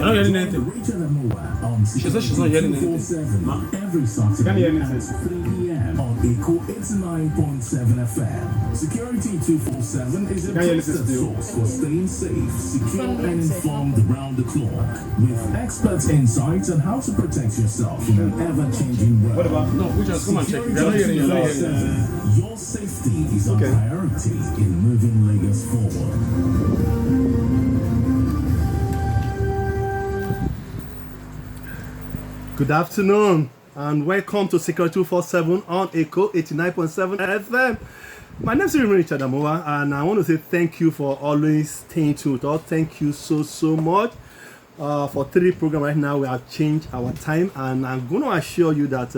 You're not hearing anything. She said she's not hearing anything. Every Saturday at 3 p.m. on Echo 89.7 FM. Security 247 is a trusted source for staying safe, secure, and informed around the clock, with expert insights on how to protect yourself in an ever-changing world. What about no? We just come and check. You're not hearing. Your safety is our priority in moving Lagos forward. Good afternoon and welcome to Security 247 on Echo 89.7 FM. My name is Richard Amoa and I want to say thank you for always staying tuned. Thank you so much. For 3 programs right now, we have changed our time, and I'm going to assure you that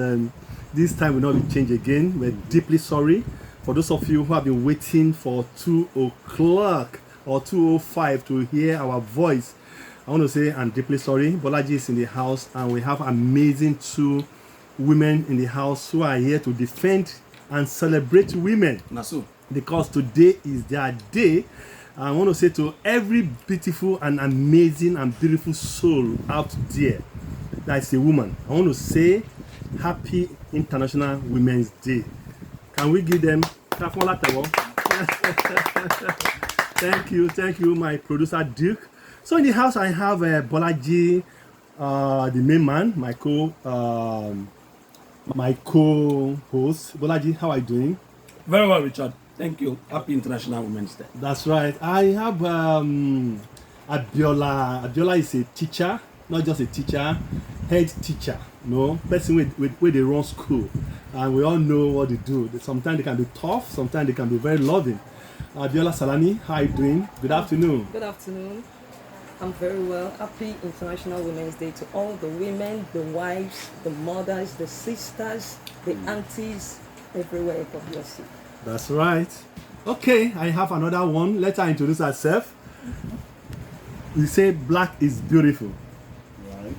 this time will not be changed again. We're deeply sorry for those of you who have been waiting for 2 o'clock or 2:05 to hear our voice. I want to say I'm deeply sorry. Bolaji is in the house, and we have amazing 2 women in the house who are here to defend and celebrate women. Nasu. Because today is their day. I want to say to every beautiful and amazing and beautiful soul out there that is a woman, I want to say Happy International Women's Day. Can we give them Thank you, my producer Duke. So in the house I have Bolaji, the main man, my co-host. Bolaji, how are you doing? Very well, Richard. Thank you. Happy International Women's Day. That's right. I have Abiola. Abiola is a teacher, not just a teacher, head teacher. No, person where they run school, and we all know what they do. Sometimes they can be tough, sometimes they can be very loving. Abiola Salami, how are you doing? Good afternoon. Good afternoon. I'm very well. Happy International Women's Day to all the women, the wives, the mothers, the sisters, the aunties, everywhere in WSC. That's right. Okay, I have another one. Let her introduce herself. We say black is beautiful. Right.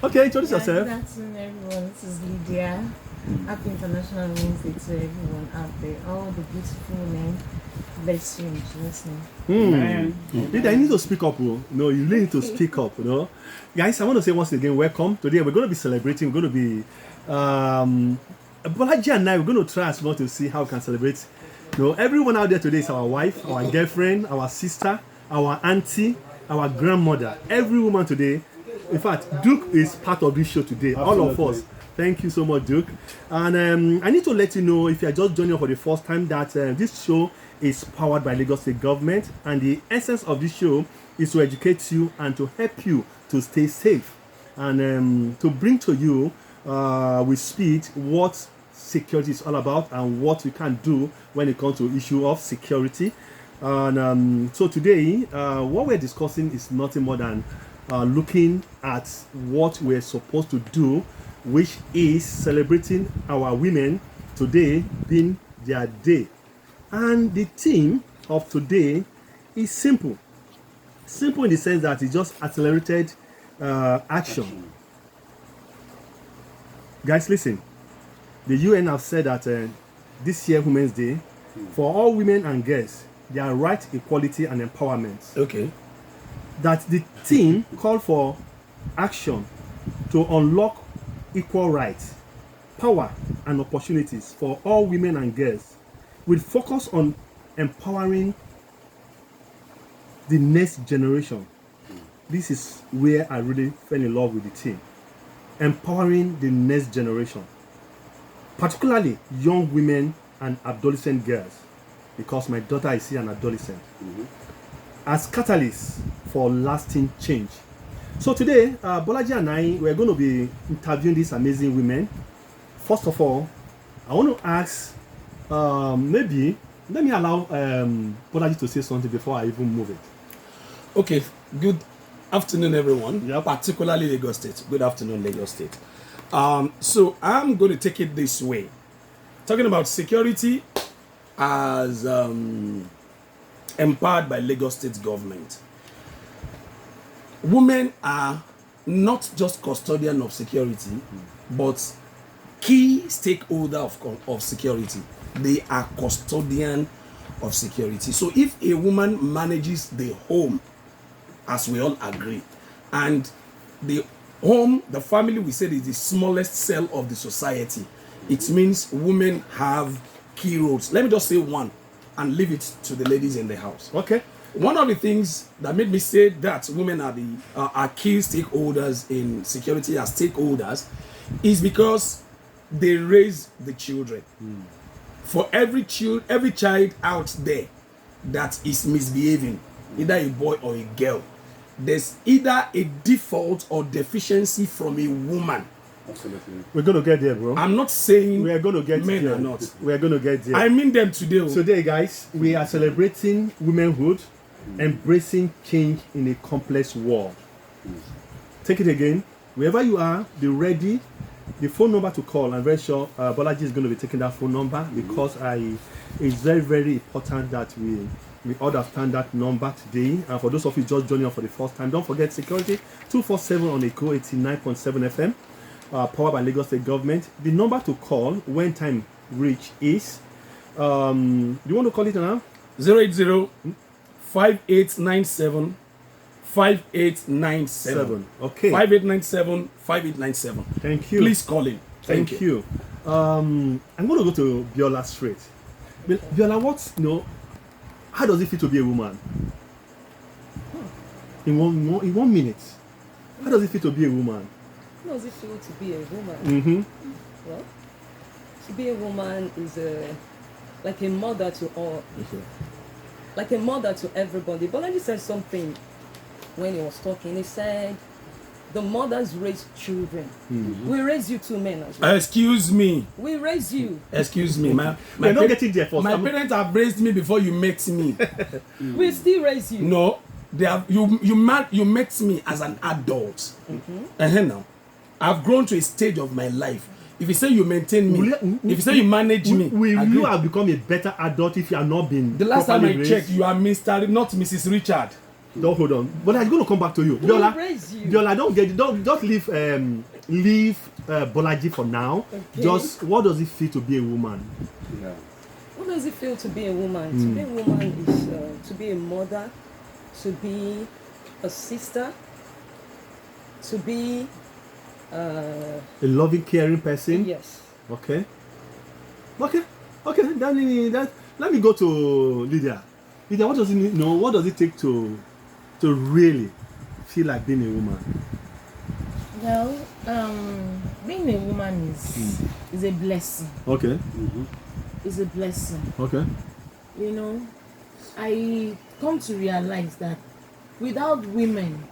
Okay, introduce yourself. Good afternoon, everyone. This is Lydia. Happy International Women's Day to everyone out there. All the beautiful women. Bless you in Jesus' name. Lydia, you need to speak up. No, you need to speak up. Guys, I want to say once again, welcome. Today we're going to be celebrating. We're going to be Bolaji and I, we're going to try as well to see how we can celebrate. Everyone out there today is our wife, our girlfriend, our sister, our auntie, our grandmother. Every woman today. In fact, Duke is part of this show today. Absolutely. All of us. Thank you so much, Duke. And I need to let you know, if you are just joining us for the first time, that this show is powered by Lagos State Government, and the essence of this show is to educate you and to help you to stay safe, and to bring to you with speed what security is all about and what we can do when it comes to issue of security. And so today what we're discussing is nothing more than looking at what we're supposed to do, which is celebrating our women today being their day. And the theme of today is simple in the sense that it's just accelerated action. Guys, listen. The UN have said that this year, Women's Day, for all women and girls, their right, equality, and empowerment. Okay. That the theme called for action to unlock equal rights, power, and opportunities for all women and girls, with focus on empowering the next generation. This is where I really fell in love with the theme. Empowering the next generation, particularly young women and adolescent girls, because my daughter is still an adolescent, as catalysts for lasting change. So today, Bolaji and I, we're going to be interviewing these amazing women. First of all, I want to ask, maybe, let me allow Bolaji to say something before I even move it. Okay, good afternoon, everyone. Yep. Particularly Lagos State. Good afternoon, Lagos State. So I'm going to take it this way. Talking about security as empowered by Lagos State government. Women are not just custodian of security, but key stakeholder of security. They are custodian of security. So if a woman manages the home as we all agree. And the home, the family, we said, is the smallest cell of the society. It means women have key roles. Let me just say one and leave it to the ladies in the house. Okay. One of the things that made me say that women are the are key stakeholders in security as stakeholders is because they raise the children. For every child out there that is misbehaving, either a boy or a girl, there's either a default or deficiency from a woman. Absolutely. We're going to get there, bro. I'm not saying We are going to get men there. are not. We are going to get there. I mean them today. Today, guys, we are celebrating womanhood, embracing change in a complex world. Take it again. Wherever you are, be ready. The phone number to call, I'm very sure Bolaji is going to be taking that phone number because it's very, very important that we understand that number today. And for those of you just joining us for the first time, don't forget security 247 on Echo 89.7 FM, powered by Lagos State Government. The number to call when time reach is, do you want to call it now? 080 5897 5897. Okay. 5897 5897. Thank you. Please call in. Thank you. I'm going to go to Biola straight. Biola, how does it feel to be a woman? In one minute. How does it feel to be a woman? How does it feel to be a woman? Mm-hmm. Well, to be a woman is like a mother to all, like a mother to everybody. Bolaji said something when he was talking. He said, the mothers raise children. Mm-hmm. We raise you two men as well. Excuse me. We raise you. Excuse me. We're not getting there first. My parents have raised me before you met me. We still raise you. No, they have you met me as an adult. And now, I've grown to a stage of my life. If you say you maintain me, if you say you manage me, will you have become a better adult if you have not been the last time I raised? checked, you are Mr. not Mrs. Richard. Don't hold on. But I'm going to come back to you. We Biola, raise you. Biola, don't leave Bolaji for now. Okay. Just what does it feel to be a woman? Yeah. What does it feel to be a woman? To be a woman is to be a mother, to be a sister, to be A loving, caring person. yes. Okay. Then let me go to Lydia. Lydia, what does it mean? No, what does it take to really feel like being a woman? Well, being a woman is a blessing. Okay. Is a blessing. Okay. You know, I come to realize that without women,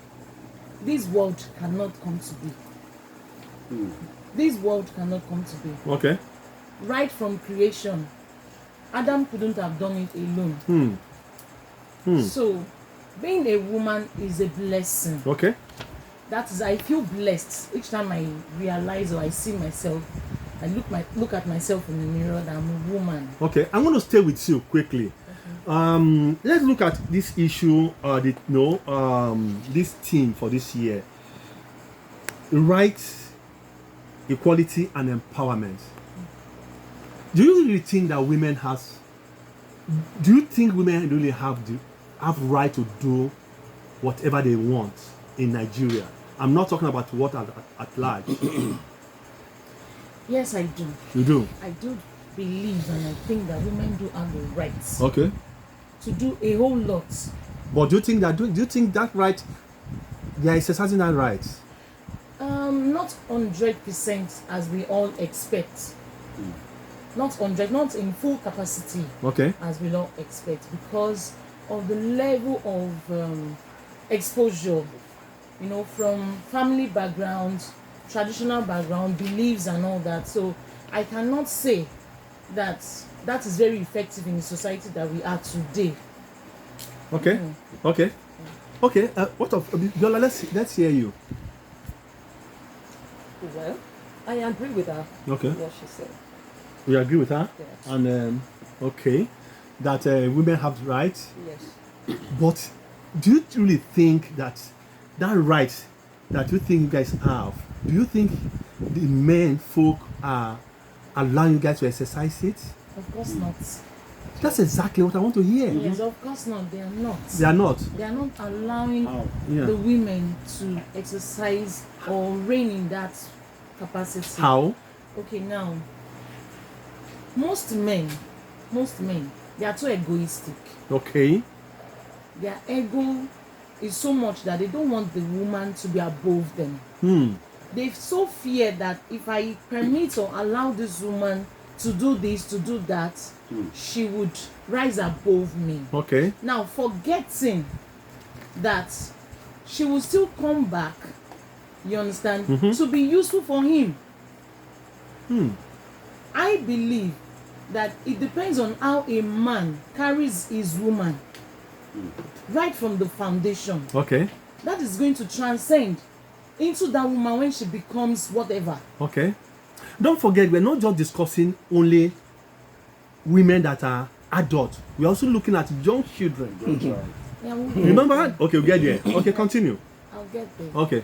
this world cannot come to be. This world cannot come to be. Okay. Right from creation, Adam couldn't have done it alone. So, being a woman is a blessing. Okay. That is, I feel blessed each time I realize or I see myself. I look at myself in the mirror that I'm a woman. Okay. I'm going to stay with you quickly. Let's look at this issue. This theme for this year: rights, equality, and empowerment. Do you really think that women has? Do you think women really have right to do whatever they want in Nigeria? I'm not talking about what at large. Yes, I do. You do? I do believe and I think that women do have the rights Okay. to do a whole lot. But do you think that right? They are exercising that right? Not 100% as we all expect. Not in full capacity. Okay. As we all expect, because of the level of exposure, from family background, traditional background, beliefs and all that. So I cannot say that is very effective in the society that we are today. Okay. Okay. Okay. What of Biola? Let's hear you. Well, I agree with her. Okay. What she said. You agree with her? Yes. And okay, that women have rights. Yes. But do you really think that right that you think you guys have, do you think the men folk are allowing you guys to exercise it? Of course not. That's exactly what I want to hear. Yes, of course not. They are not. They are not. They are not allowing Yeah. the women to exercise or reign in that capacity. How? Okay, now, most men, they are too egoistic. Okay. Their ego is so much that they don't want the woman to be above them. They so fear that if I permit or allow this woman to do this, to do that, she would rise above me. Okay. Now, forgetting that she will still come back, you understand, to be useful for him. I believe that it depends on how a man carries his woman right from the foundation. Okay. That is going to transcend into that woman when she becomes whatever. Okay. Don't forget, we're not just discussing only women that are adults. We're also looking at young children. Yeah, Remember? Okay, we'll get there. Okay, continue. I'll get there. Okay.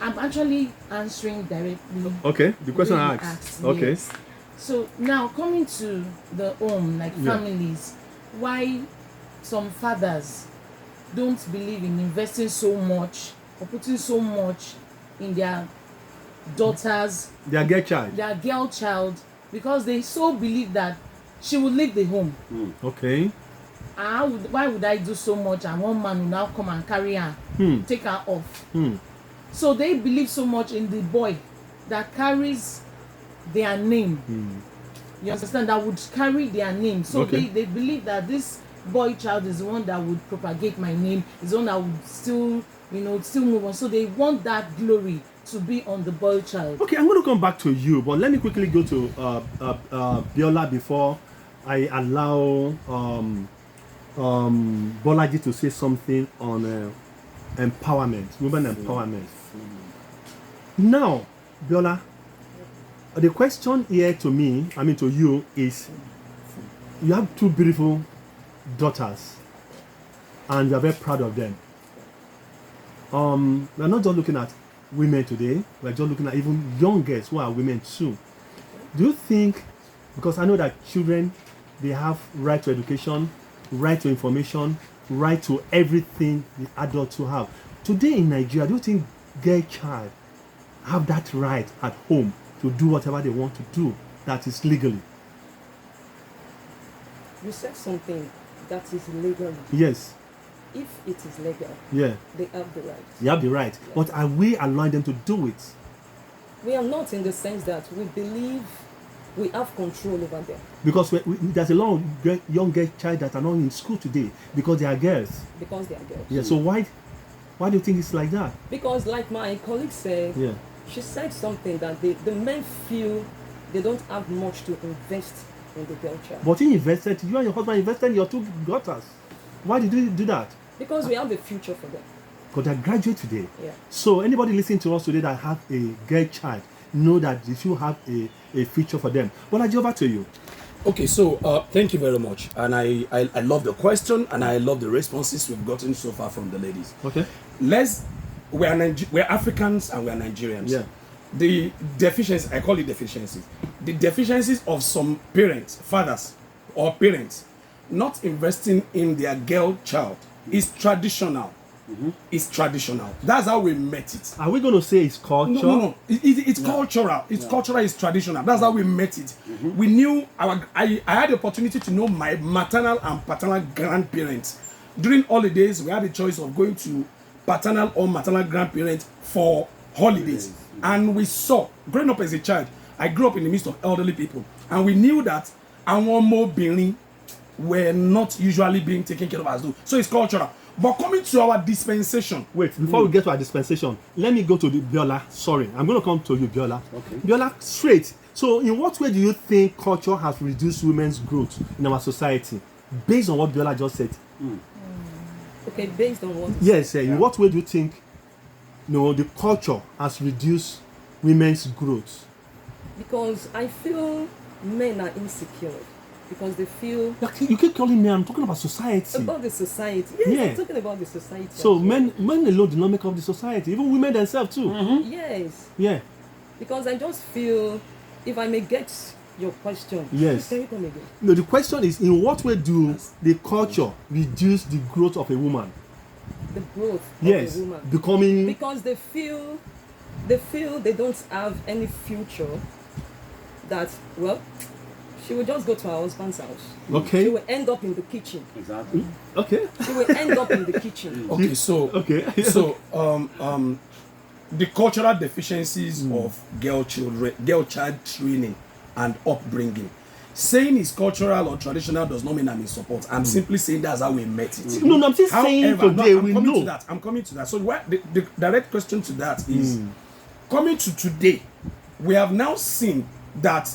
I'm actually answering directly. Okay. The question way I you asked. Okay. yes. So now coming to the home, like families, why some fathers don't believe in investing so much or putting so much in their daughters, Their girl child. their girl child, because they so believe that she will leave the home. Okay. Why would I do so much and one man will now come and carry her, take her off? So they believe so much in the boy that carries their name. You understand? That would carry their name. So Okay. they believe that this boy child is the one that would propagate my name, is the one that would still, still move on. So they want that glory to be on the boy child. Okay, I'm going to come back to you, but let me quickly go to Biola before I allow Bolaji to say something on empowerment, women empowerment. Now, Biola, the question here to me, to you, is you have two beautiful daughters and you are very proud of them. We're not just looking at women today, we're just looking at even young girls who are women too. Do you think, because I know that children, they have right to education, right to information, right to everything the adults will have. Today in Nigeria, do you think girl child have that right at home to do whatever they want to do that is legally? You said something that is legal. Yes. If it is legal, Yeah. they have the right. You have the right. Yeah. But are we allowing them to do it? We are not, in the sense that we believe we have control over them. Because there's a lot of young girl child that are not in school today because they are girls. Because they are girls. Yeah. So why do you think it's like that? Because like my colleague said, Yeah. she said something that the men feel they don't have much to invest in the girl child. But you invested, you and your husband invested in your two daughters. Why did you do that? Because we have a future for them. Because they're graduate today. Yeah. So anybody listening to us today that have a girl child, know that they should have a future for them. But I give over to you. Okay, so thank you very much. And I love the question and I love the responses we've gotten so far from the ladies. Okay. We're Africans and we're Nigerians. Yeah. The deficiencies, I call it deficiencies. The deficiencies of some parents, fathers or parents, not investing in their girl child is traditional. It's traditional. That's how we met it. Are we going to say it's culture? No. It's cultural. It's cultural. It's traditional. That's how we met it. We knew I had the opportunity to know my maternal and paternal grandparents. During holidays, we had the choice of going to paternal or maternal grandparents for holidays. And we saw, growing up as a child, I grew up in the midst of elderly people. And we knew that our mobile were not usually being taken care of as though. So it's cultural. But coming to our dispensation. Wait, before we get to our dispensation, let me go to the Biola. Sorry, I'm going to come to you, Biola. Okay. Biola, straight. So in what way do you think culture has reduced women's growth in our society? Based on what Biola just said. Okay, based on what? Yes, in what way do you think the culture has reduced women's growth? Because I feel men are insecure. Because they feel You keep calling me, I'm talking about society. about the society. Yes, Yeah. I'm talking about the society. So as well. men alone do not make up the society, even women themselves too. Yes. Yeah. Because I just feel, if I may get your question. Yes. Can you come again? No, the question is, in what way do the culture reduce the growth of a woman? The growth Yes, of a woman. becoming. Because they feel they don't have any future. That, well, she will just go to her husband's house. Okay. She will end up in the kitchen. Exactly. Okay. She will end up in the kitchen. Okay, so so the cultural deficiencies of girl child training and upbringing. Saying it's cultural or traditional does not mean I'm in support. I'm simply saying that's how we met it. No, I'm just saying today I'm we coming know. to that. I'm coming to that. So the direct question to that is coming to today. We have now seen that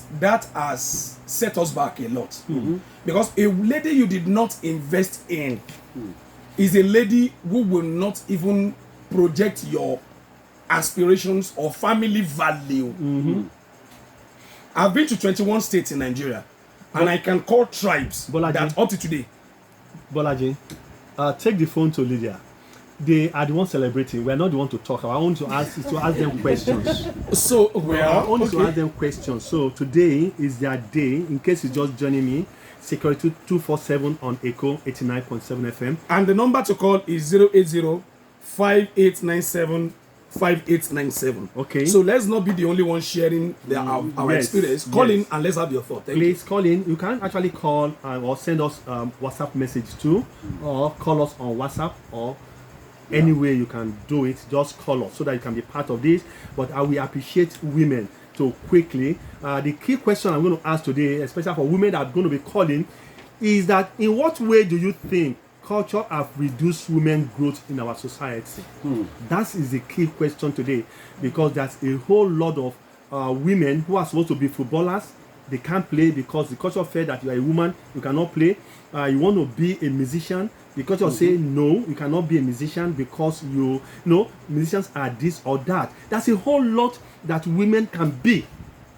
has set us back a lot. Because a lady you did not invest in is a lady who will not even project your aspirations or family value. I've been to 21 states in Nigeria, and I can call tribes Bolaji. that up to today. Bolaji, take the phone to Lydia. They are the ones celebrating. We are not the one to talk. I want to ask them questions. So I want to ask them questions. So today is their day. In case you're just joining me, Security 247 on Echo 89.7 FM. And the number to call is 080-5897-5897. Okay. So let's not be the only one sharing our Yes, experience. Call yes. in and let's have your thought. Thank Please call in. You can actually call or send us WhatsApp message too, or call us on WhatsApp or any way you can do it. Just call us so that you can be part of this. But I will appreciate women to quickly. The key question I'm going to ask today, especially for women that are going to be calling, is that in what way do you think culture have reduced women growth in our society? That is the key question today, because there's a whole lot of women who are supposed to be footballers. They can't play because the culture felt that you are a woman, you cannot play. You want to be a musician, because you're saying no, you cannot be a musician because you know musicians are this or that. That's a whole lot that women can be,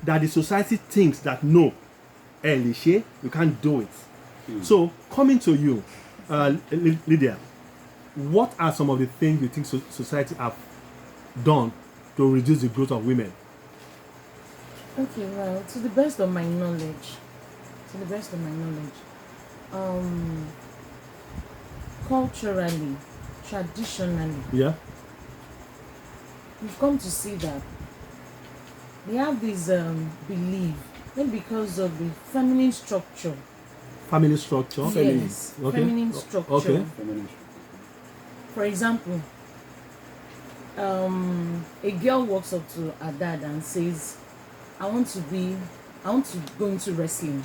that the society thinks that no, Elisha, you can't do it. So coming to you, Lydia, what are some of the things you think society have done to reduce the growth of women? Okay, well, to the best of my knowledge, culturally, traditionally, Yeah. we've come to see that they have this belief, maybe because of the feminine structure. Family structure. Yes, Okay. feminine structure. Okay. For example, a girl walks up to her dad and says, I want to go into wrestling.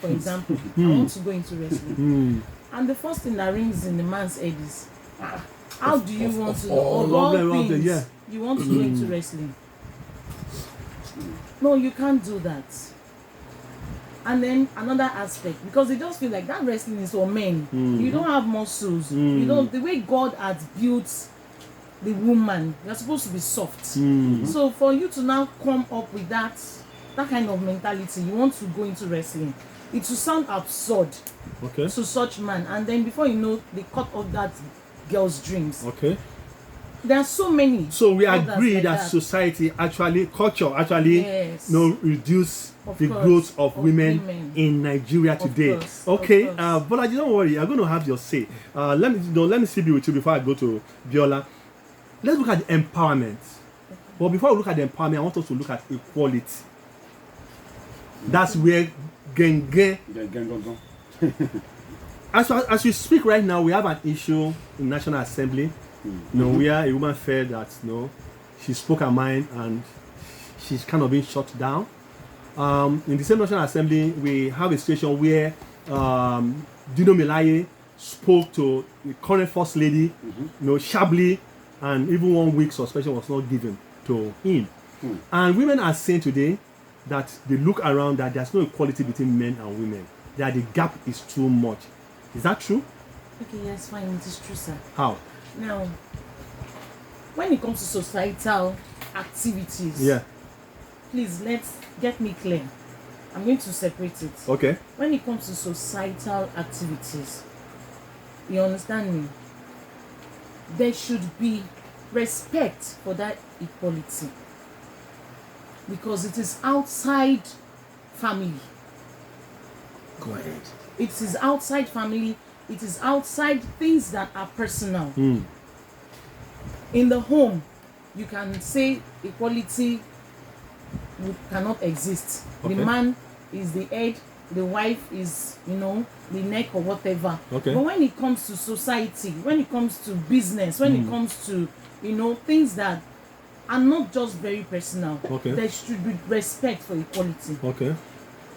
For example, I want to go into wrestling. And the first thing that rings in the man's head is, how do you want to, of all things, yeah. you want to go into wrestling? No, you can't do that. And then another aspect, because they just feel like that wrestling is for men. You don't have muscles. You don't, the way God has built the woman, you're supposed to be soft. So for you to now come up with that kind of mentality, you want to go into wrestling, it will sound absurd to such man. And then before you know, they cut off that girl's dreams. Okay. There are so many. So we others agree like that society actually, culture actually, Yes. reduce Of the course, growth of of women women. in Nigeria today. course, Okay, of course. Bolaji, don't worry. I'm going to have your say. Let me still be with you before I go to Biola. Let's look at the empowerment. But before we look at the empowerment, I want us to look at equality. That's where Genge. As we speak right now, we have an issue in National Assembly. Where a woman felt that she spoke her mind and she's kind of being shut down. In the same National Assembly, we have a situation where Dino Melaye spoke to the current First Lady, sharply, and even 1 week suspension was not given to him. And women are saying today that they look around that there's no equality between men and women, that the gap is too much. Is that true? Okay, yes, fine, it is true, sir. How? Now, when it comes to societal activities, please get me clear. I'm going to separate it. Okay. When it comes to societal activities, you understand me? There should be respect for that equality, because it is outside family. Go ahead. It is outside family. It is outside things that are personal. In the home, you can say equality cannot exist. Okay. The man is the head, the wife is, the neck or whatever. Okay. But when it comes to society, when it comes to business, when it comes to, things that are not just very personal, Okay. there should be respect for equality. Okay.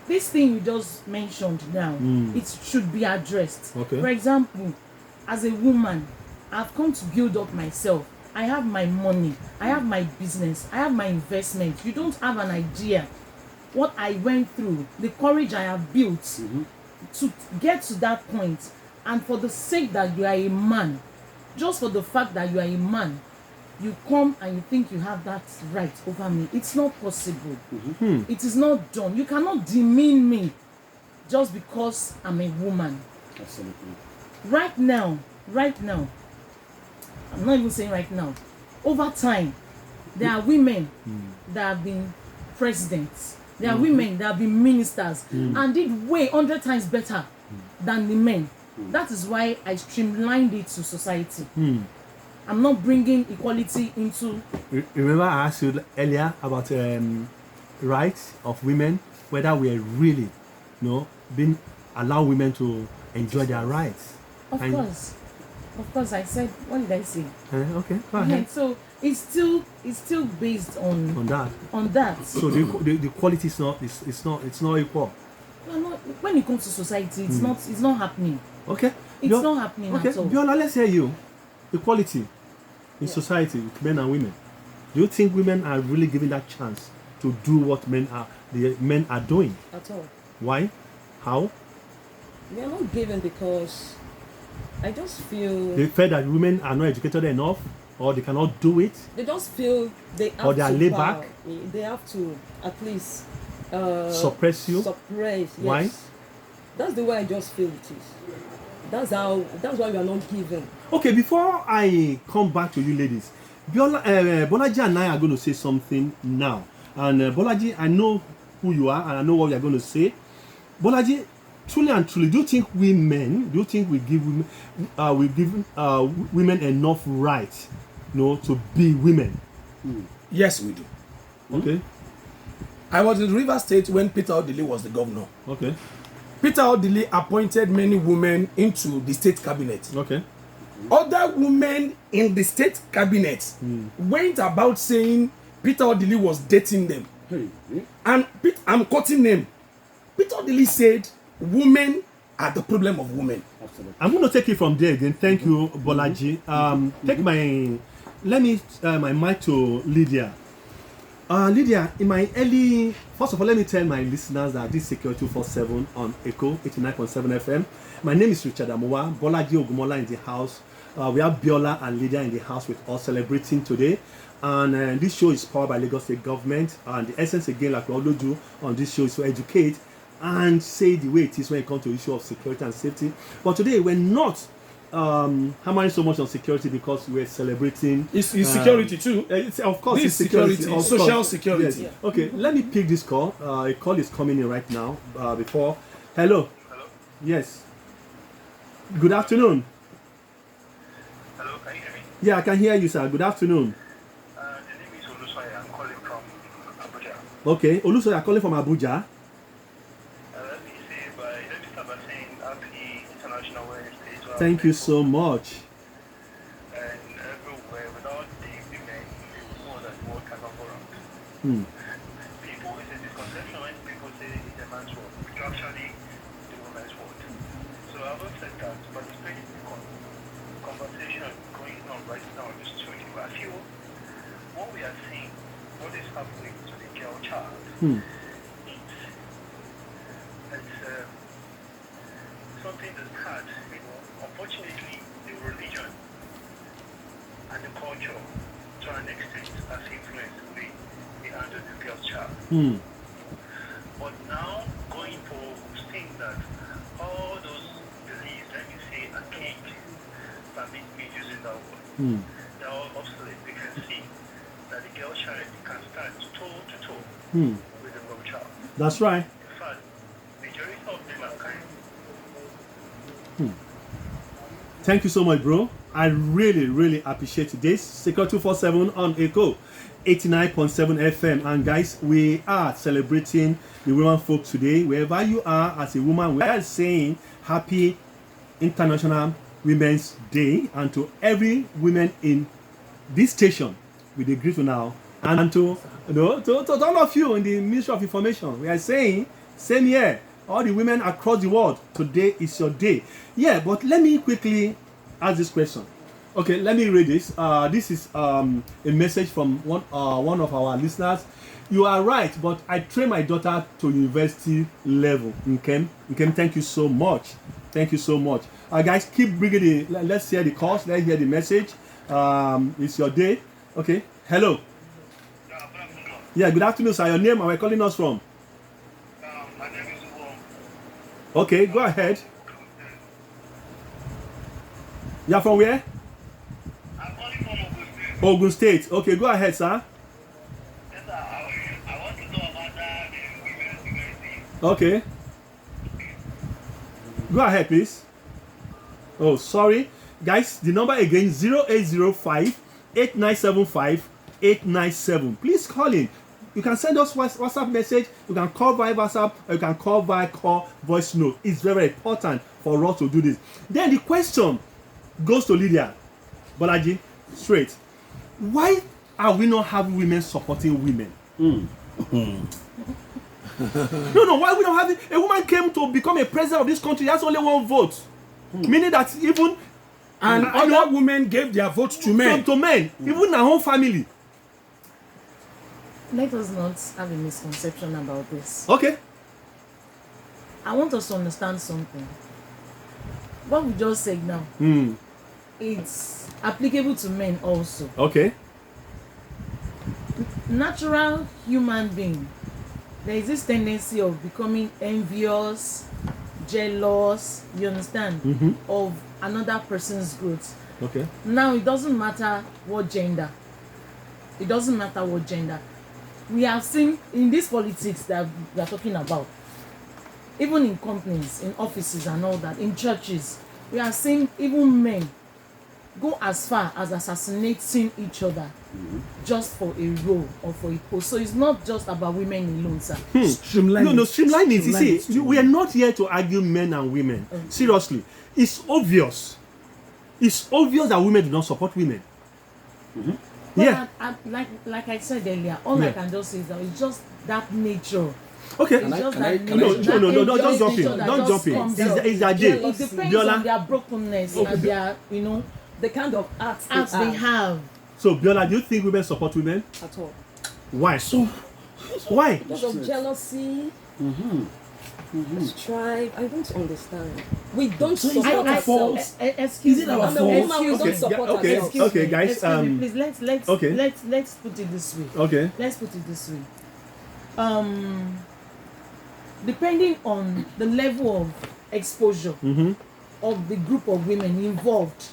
This thing you just mentioned now, it should be addressed. Okay. For example, as a woman, I've come to build up myself. I have my money, I have my business, I have my investment. You don't have an idea what I went through, the courage I have built to get to that point. And for the sake that you are a man, just for the fact that you are a man, you come and you think you have that right over me. It's not possible. It is not done. You cannot demean me just because I'm a woman. Absolutely. Right now, I'm not even saying right now, over time, there are women that have been presidents. There are women that have been ministers and did way 100 times better than the men. That is why I streamlined it to society. I'm not bringing equality into. Remember I asked you earlier about rights of women, whether we are really, being allow women to enjoy their rights. Of course, I said. What did I say? Okay, go ahead. So it's still based on that. So the quality is not it's not equal. No, when it comes to society, it's not happening. Okay. It's not happening at all. Biola, let's hear you. Equality in society with men and women. Do you think women are really given that chance to do what the men are doing? At all. Why? How? We are not given because I just feel They feel that women are not educated enough, or they cannot do it. they just feel they have Or they are to laid bow. back. They have to at least Suppress you? Suppress. Yes. Why? That's the way I just feel it is. That's why we are not given. Okay, before I come back to you ladies, Bolaji and I are going to say something now. And Bolaji, I know who you are and I know what you are going to say. Bolaji, truly and truly, do you think we give women enough right, to be women? Yes, we do. Okay. I was in River State when Peter Odili was the governor. Okay. Peter Odili appointed many women into the state cabinet. Okay. Other women in the state cabinet went about saying Peter Odili was dating them. And I'm quoting them. Peter Odili said, women are the problem of women. Absolutely. I'm going to take it from there again. Thank you, Bolaji. Let me my mic to Lydia. Lydia, first of all, let me tell my listeners that this is Security 247 on Echo 89.7 FM. My name is Richard Amowa. Bolaji Ogumola in the house. We have Biola and Lydia in the house with us celebrating today. And this show is powered by Lagos State Government. And the essence, again, like we always do on this show, is to educate and say the way it is when it comes to the issue of security and safety. But today, we're not hammering so much on security because we're celebrating. It's security too. Of course, This it's security. security, Of social course. security. Yes. Yeah. Okay, let me pick this call. A call is coming in right now. Hello. Hello. Yes. Good afternoon. Hello, can you hear me? Yeah, I can hear you, sir. Good afternoon. The name is Olusoye. I'm calling from Abuja. Okay, Olusoye, I'm calling from Abuja. Let me start by saying Happy International Women's Day to our Thank you people. so much. And everywhere, without the women, we know that the world cannot go round. People, it's a misconception when people say it's a man's world. It's actually the woman's world. So I will say that, participating in the conversation going on right now in the studio, I feel what we are seeing, what is happening to the girl child, it's something that's hard. Unfortunately, the religion and the culture, to an extent, has influenced the way we handle the girl child. But now, going forward, we've seen that all those beliefs, let me say, archaic, permit me using that word, they're all obsolete. We can see that the girl child can stand toe to toe with the girl child. That's right. In Thank you so much, bro. I really, really appreciate this. Secure 247 on Echo 89.7 FM. And guys, we are celebrating the women folk today. Wherever you are as a woman, we are saying happy International Women's Day. And to every woman in this station, we agree to now. And to all of you in the Ministry of Information, we are saying, same here. All the women across the world, today is your day. Yeah, but let me quickly ask this question. Okay, let me read this. This is a message from one of our listeners. You are right, but I train my daughter to university level. Okay, thank you so much. Thank you so much. Guys, keep bringing the. Let's hear the calls. Let's hear the message. It's your day. Okay. Hello. Yeah. Good afternoon, sir. Your name? Where are you calling us from? My name is Wong. Okay, go ahead. You are from where? I'm calling from Ogun State. Ogun State. Okay, go ahead, sir. Yes, sir. I want to know about that women's security. Okay. Go ahead, please. Oh, sorry. Guys, the number again 0805 8975 897. Please call in. You can send us WhatsApp message, you can call via WhatsApp, or you can call via voice note. It's very important for us to do this. Then the question goes to Lydia. Bolaji, straight. Why are we not having women supporting women? No, why we don't have it? A woman came to become a president of this country, that's only one vote. Meaning that even and other women gave their votes to men. To men, even our own family. Let us not have a misconception about this. Okay. I want us to understand something. What we just said now, it's applicable to men also. Okay. Natural human being, there is this tendency of becoming envious, jealous, you understand, of another person's growth. Okay. Now, it doesn't matter what gender. It doesn't matter what gender. We have seen in this politics that we are talking about, even in companies, in offices and all that, in churches, we have seen even men go as far as assassinating each other just for a role or for a post. So it's not just about women alone, sir. Streamline it. You see, we are not here to argue men and women. Okay. Seriously. It's obvious. It's obvious that women do not support women. But yeah. Like I said earlier, all I can just say is that it's just that nature. Okay. No, don't jump in. Don't jump in. It's a day. It depends on their brokenness and their, the kind of acts they have. So, Biola, do you think women support women? At all. Why? Why? Because of jealousy, strife. I don't understand. We don't support ourselves. Excuse me. I'm a woman, we don't support ourselves. Okay, guys. Please, let's put it this way. Okay. Let's put it this way. Depending on the level of exposure of the group of women involved,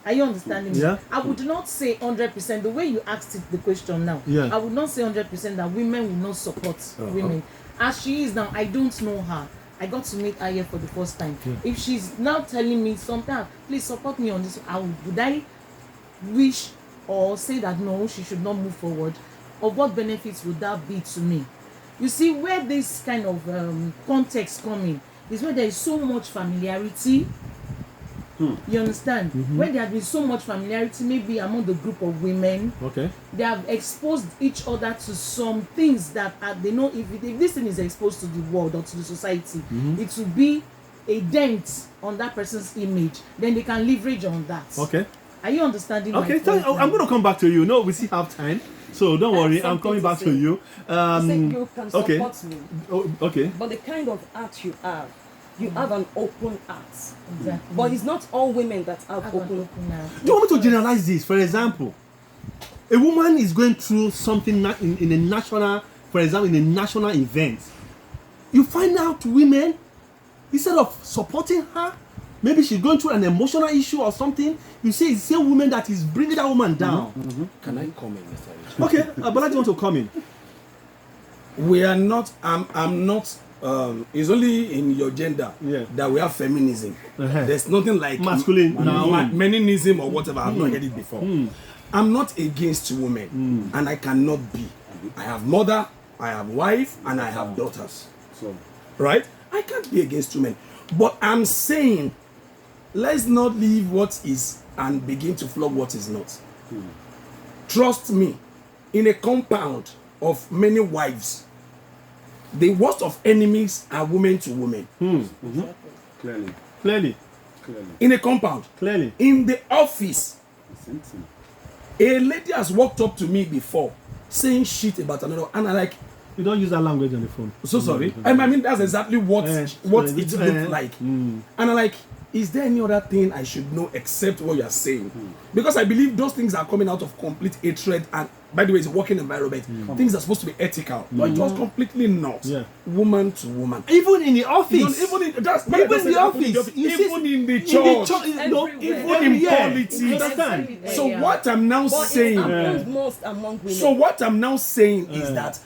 are you understanding me? Yeah. I would not say 100%. The way you asked it, the question now, yeah. I would not say 100% that women will not support women. As she is now, I don't know her. I got to meet her here for the first time. Yeah. If she's now telling me something, please support me on this, would I wish or say that no, she should not move forward? Or what benefits would that be to me? You see, where this kind of context coming is where there is so much familiarity. You understand? When there has been so much familiarity, maybe among the group of women, they have exposed each other to some things that they know if this thing is exposed to the world or to the society, it will be a dent on that person's image. Then they can leverage on that. Okay. Are you understanding? Okay, I'm going to come back to you. No, we still have time. So don't worry, I'm coming back to you. You said you can support me. Okay. But the kind of art you have an open heart. Exactly. But it's not all women that have open heart. Do you want me to generalize this? For example, a woman is going through something in a national, for example, in a national event. You find out women, instead of supporting her, maybe she's going through an emotional issue or something, you say it's the same woman that is bringing that woman down. Can I comment, Mr. Okay, Bolaji want to come in. We are not, I'm not it's only in your gender that we have feminism. There's nothing like masculine, feminism or whatever. I've not heard it before. I'm not against women, and I cannot be. I have mother, I have wife, and I have daughters. So, right? I can't be against women, but I'm saying, let's not leave what is and begin to flog what is not. Trust me, in a compound of many wives, the worst of enemies are women to women. clearly. In a compound, clearly. in the office, Same thing. a lady has walked up to me before saying shit about another, and I like, You don't use that language on the phone. so sorry. I mean, that's exactly what it looked like. And I'm like, is there any other thing I should know except what you are saying? Because I believe those things are coming out of complete hatred, and by the way, it's a working environment. Things are supposed to be ethical, but it was completely not. Woman to woman. Even in the office. Even in the office. Even in the church. Even in politics. You understand? So what I'm now saying. Most among women. So what I'm now saying is that,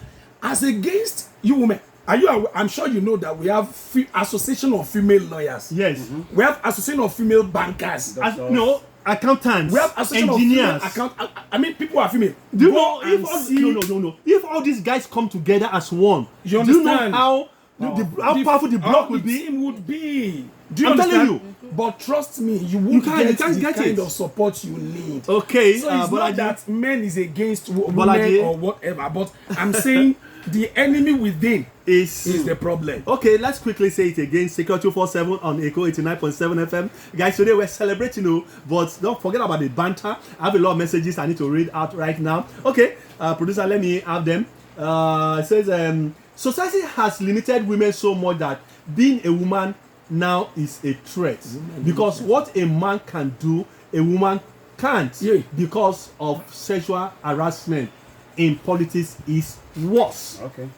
as against you women, I'm sure you know that we have association of female lawyers. Yes. We have association of female bankers. No, accountants. We have association engineers. of female I mean, people are female. Do you know if all these guys come together as one? You do you know understand? how powerful the block would be? Team would be. Do you I'm understand? telling you. But trust me, you won't can't get get the kind it. of support you need. Okay, So it's not that men is against women Bolaji. or whatever, but I'm saying the enemy within is the problem. Okay, let's quickly say it again. Secure 247 on Echo 89.7 FM. Guys, today we're celebrating, but don't forget about the banter. I have a lot of messages I need to read out right now. Okay, producer, let me have them. It says, society has limited women so much that being a woman now is a threat. Because what a man can do, a woman can't. Because of sexual harassment in politics is worse. Okay.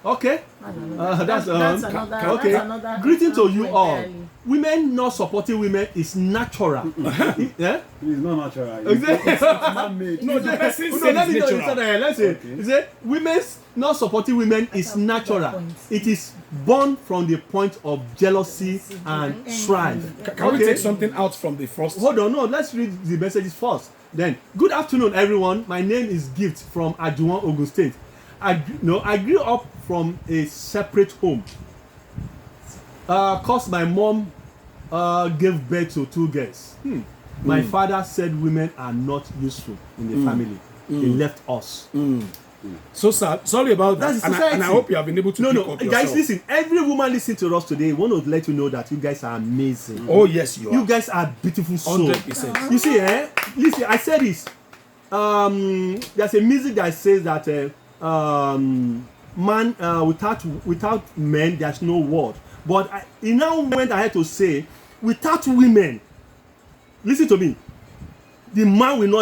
That's another. Okay. That's another Greeting to you all. entirely. Women not supporting women is natural. Yeah. It's not natural. Exactly. It's man-made. No, the person No, said let me it's know. natural. Let's say, he said, women's not supporting women is natural. It is born from the point of jealousy and strife. Can we take something out from the first? Hold on, no, let's read the messages first. Then, good afternoon, everyone. My name is Gift from Ajuwan, Ogun State. I grew up from a separate home. Cause my mom gave birth to 2 girls. My father said women are not useful in the family. He left us. So sad. Sorry about that. That's the society. And I hope you have been able to pick up yourself. Guys, listen. Every woman listening to us today want to let you know that you guys are amazing. Oh yes, you are. You guys are beautiful souls. 100%. You see, listen, I said this. There's a music that says that man without men there's no world. But he now went ahead to say, without women, listen to me, the man will not